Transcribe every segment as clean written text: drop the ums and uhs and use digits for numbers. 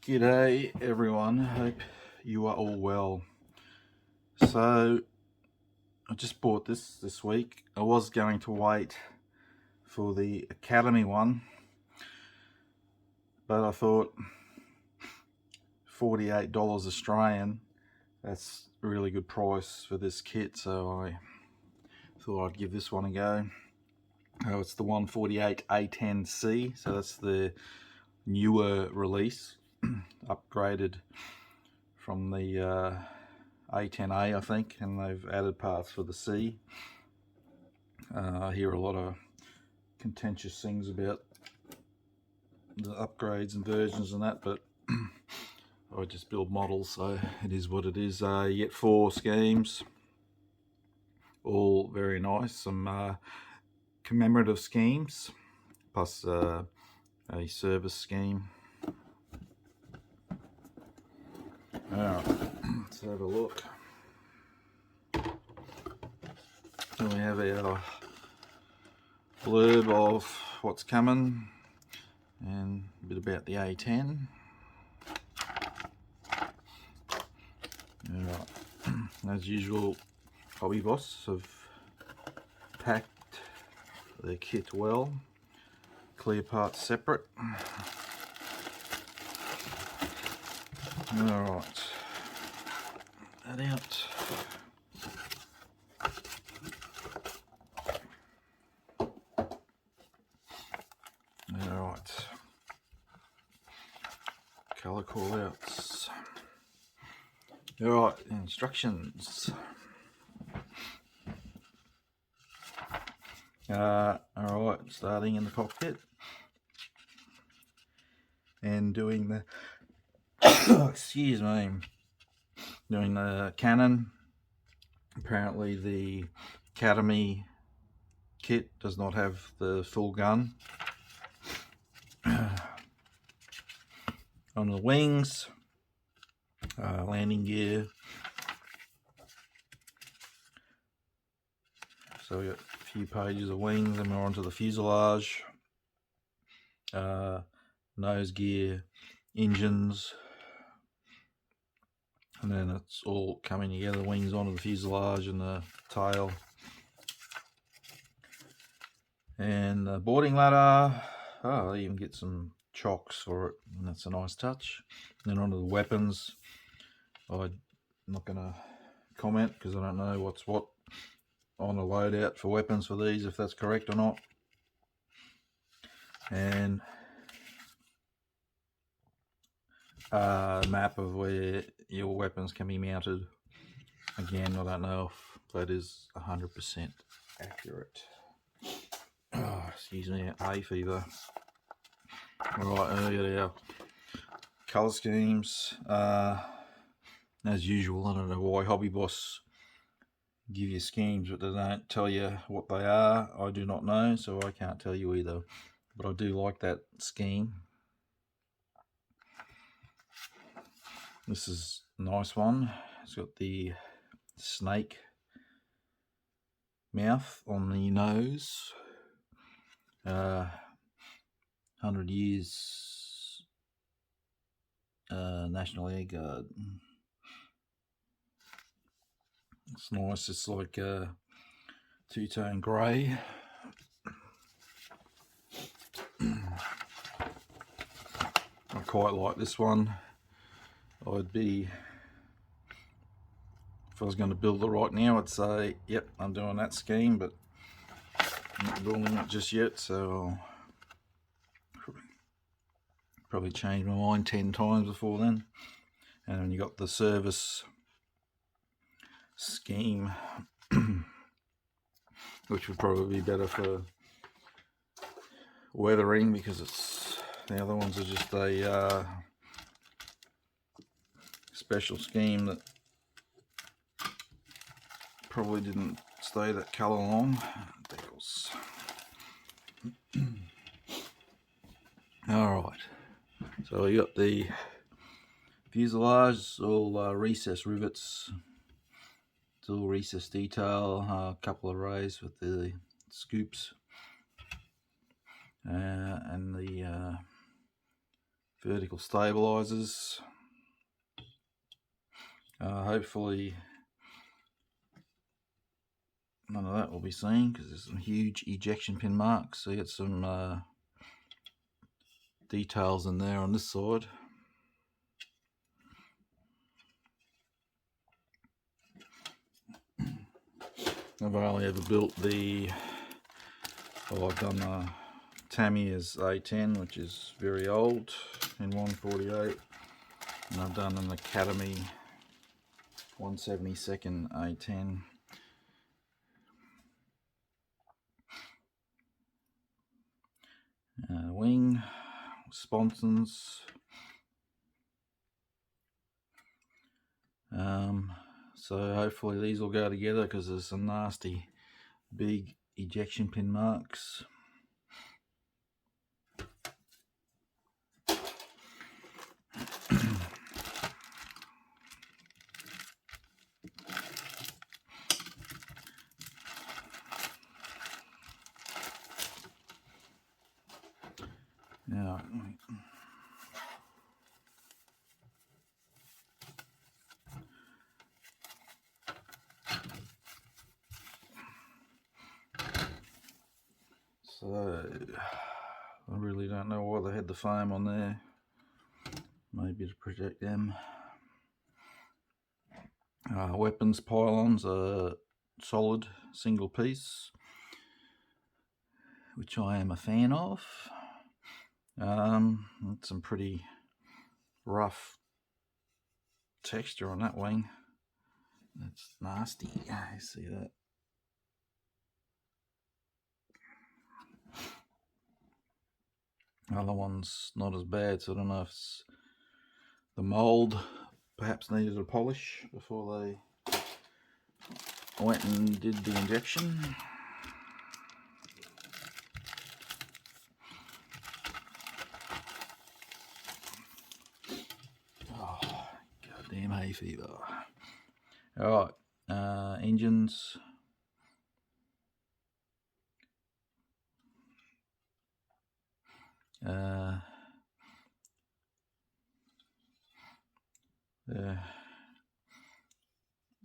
G'day everyone, hope you are all well. So I just bought this week. I was going to wait for the Academy one, but I thought $48 Australian, that's a really good price for this kit, so I thought I'd give this one a go. It's the 148A10C, so that's the newer release, upgraded from the A10A, I think, and they've added parts for the C. I hear a lot of contentious things about the upgrades and versions and that, but I just build models, so it is what it is. You get 4 schemes, all very nice. Some commemorative schemes, plus a service scheme. Alright, let's have a look. So we have our blurb of what's coming and a bit about the A10. Alright, as usual, Hobby Boss have packed their kit well, clear parts separate. Alright, that out. Alright, colour callouts. Alright, instructions. Alright, starting in the cockpit and doing the excuse me, doing the cannon. Apparently the Academy kit does not have the full gun. On the wings, landing gear. So we got a few pages of wings, and we're onto the fuselage, nose gear, engines, and then it's all coming together. The wings onto the fuselage and the tail, and the boarding ladder. Oh, they even get some chocks for it, and that's a nice touch. And then onto the weapons. I'm not going to comment because I don't know what's what on the loadout for weapons for these, if that's correct or not. And a map of where your weapons can be mounted. Again, I don't know if that is 100% accurate. Oh, excuse me, hay fever. Alright, we got our colour schemes. As usual, I don't know why Hobby Boss give you schemes but they don't tell you what they are. I do not know, so I can't tell you either, but I do like that scheme. This is a nice one. It's got the snake mouth on the nose. 100 years National Air Guard. It's nice. It's like two-tone grey. I quite like this one. I'd be, if I was going to build it right now, I'd say, yep, I'm doing that scheme, but I'm not building it just yet, so I'll probably change my mind 10 times before then. And then you got the service scheme, which would probably be better for weathering, because it's, the other ones are just a special scheme that probably didn't stay that colour long. Alright, so we got the fuselage, all recess rivets, it's all recess detail, a couple of rays with the scoops, and the vertical stabilizers. Hopefully none of that will be seen because there's some huge ejection pin marks. So you get some details in there on this side. I've only ever built the, I've done Tamiya's A10, which is very old, in 148, and I've done an Academy 172nd A10. Wing, sponsons. So hopefully these will go together because there's some nasty big ejection pin marks. Now, so I really don't know why they had the foam on there. Maybe to protect them. Weapons pylons are solid single piece, which I am a fan of. Some pretty rough texture on that wing. That's nasty. You see that? Other one's not as bad, so I don't know if it's the mold perhaps needed a polish before they went and did the injection. Oh, goddamn hay fever. Alright, engines.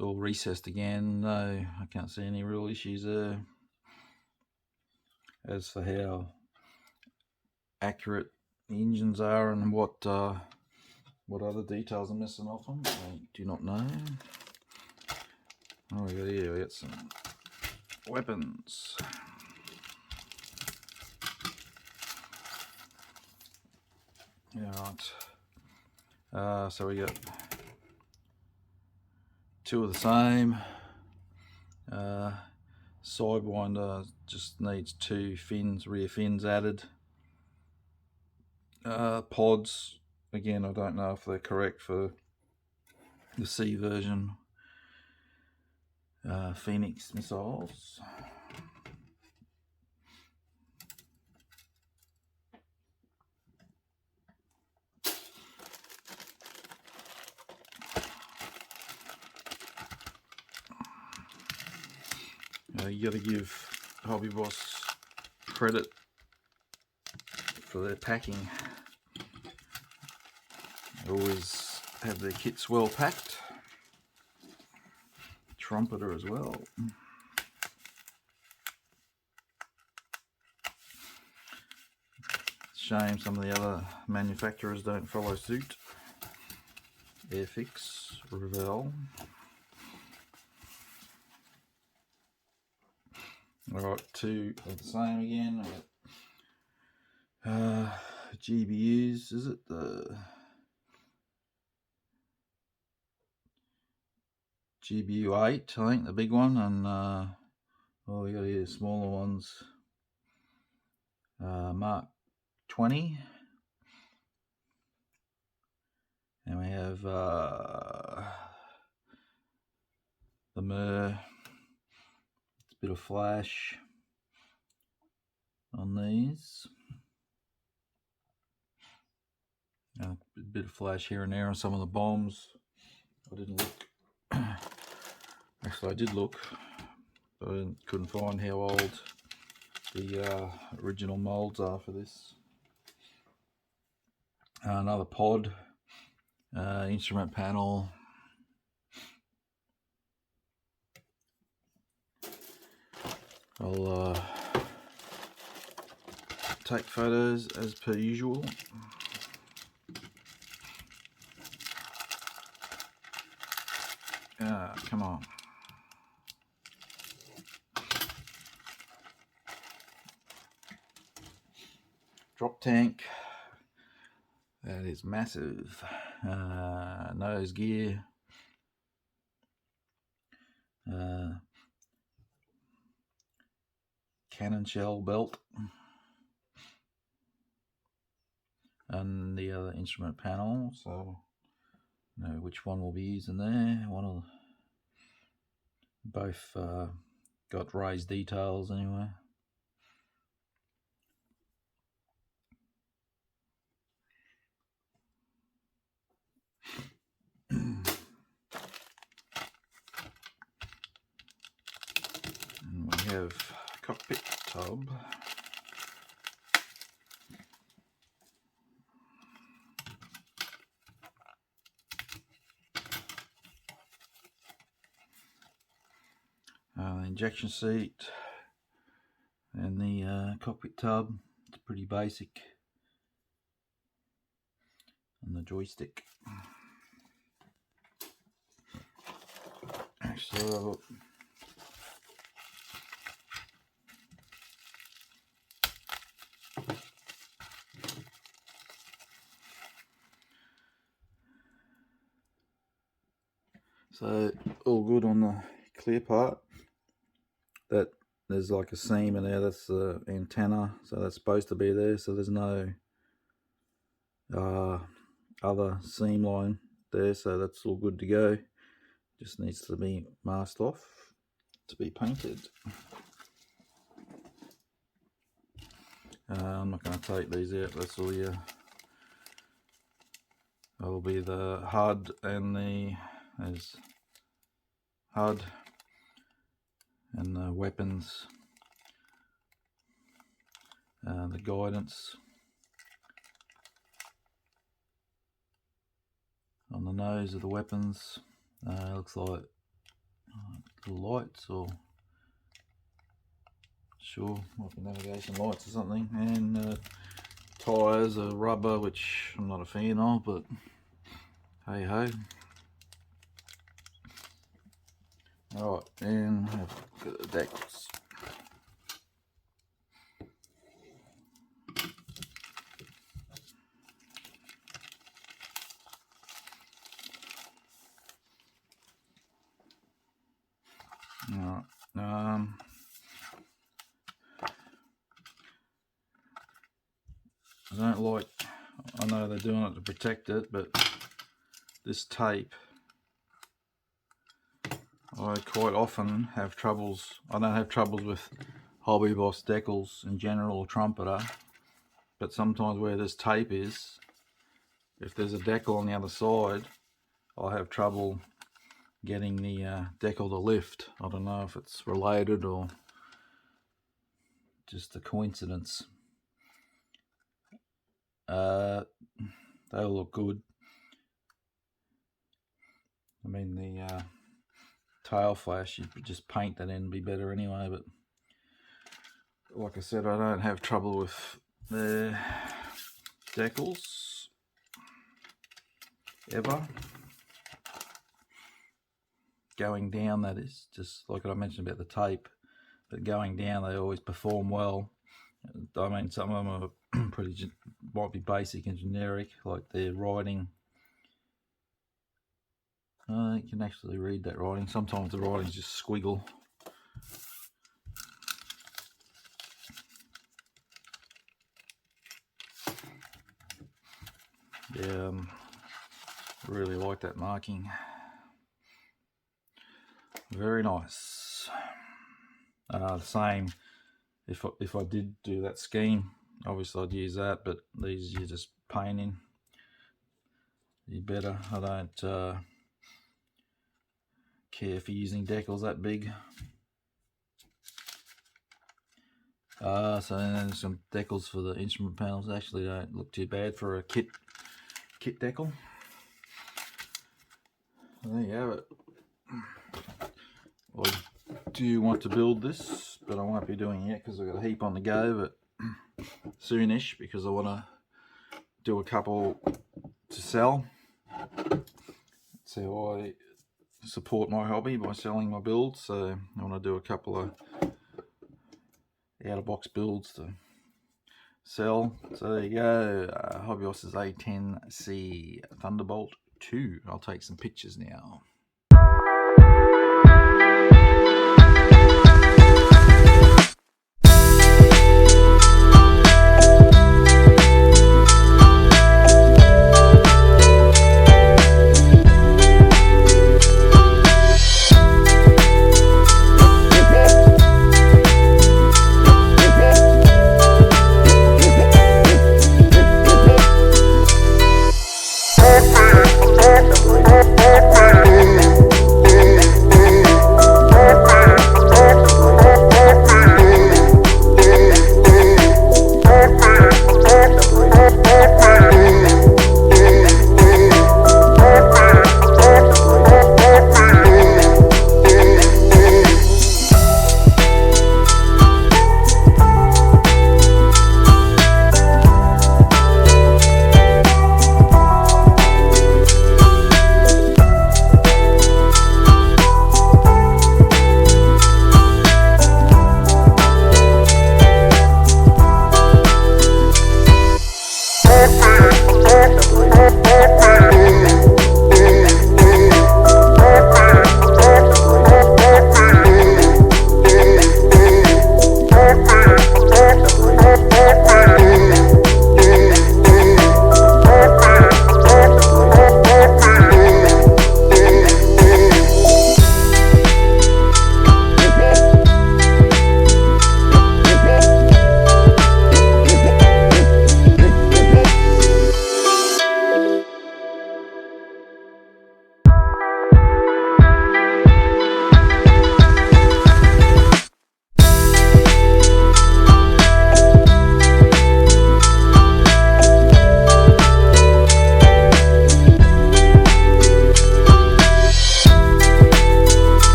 All recessed again. No, I can't see any real issues there. As for how accurate the engines are and what other details are missing off them, I do not know. Oh, we got some weapons. Yeah, right. So we got two of the same. Sidewinder just needs two fins, rear fins added. Pods, again, I don't know if they're correct for the C version. Phoenix missiles. You got to give Hobby Boss credit for their packing. They always have their kits well packed. Trumpeter as well. Shame some of the other manufacturers don't follow suit. Airfix, Revell. Alright, two of the same again. GBUs, is it the GBU 8, I think, the big one, and we got here smaller ones. Mark 20, and we have the Mer. It's a bit of flash on these. A bit of flash here and there on some of the bombs. I didn't look. Actually, I did look, but I couldn't find how old the original molds are for this. Another pod, instrument panel. I'll take photos as per usual. Come on. Drop tank. That is massive. Nose gear. Cannon shell belt. And the other instrument panel. So, know which one we'll be using there. Both got raised details anyway. And we have cockpit tub. Injection seat and the cockpit tub. It's pretty basic. And the joystick. Actually, so all good on the clear part. That there's like a seam in there, that's the antenna, so that's supposed to be there, so there's no other seam line there, so that's all good to go. Just needs to be masked off to be painted. I'm not going to take these out, that's all that'll be the HUD and there's HUD and the weapons, the guidance on the nose of the weapons. Looks like little lights, or sure, might be navigation lights or something, and tyres are rubber, which I'm not a fan of, but hey ho. Alright, and have a look at the decks. Alright, I don't like, I know they're doing it to protect it, but this tape, I quite often have troubles. I don't have troubles with Hobby Boss decals in general, or trumpeter, but sometimes where this tape is, if there's a decal on the other side, I'll have trouble getting the decal to lift. I don't know if it's related or just a coincidence. They'll look good. I mean, the tail flash, you could just paint that in and be better anyway, but like I said, I don't have trouble with the decals ever. Going down, that is, just like I mentioned about the tape, but going down they always perform well. I mean, some of them are pretty, might be basic and generic, like their writing. You can actually read that writing. Sometimes the writing's just squiggle. Yeah, really like that marking. Very nice. The same, if I did do that scheme, obviously I'd use that, but these you're just painting. You better. I don't care for using decals that big. So then there's some decals for the instrument panels. Actually don't look too bad for a kit kit decal. There you have it. I do want to build this, but I won't be doing it yet because I've got a heap on the go, but soonish, because I want to do a couple to sell. That's how I support my hobby, by selling my builds. So I want to do a couple of out-of-box builds to sell. So there you go, Hobby Horses A10C Thunderbolt 2. I'll take some pictures now.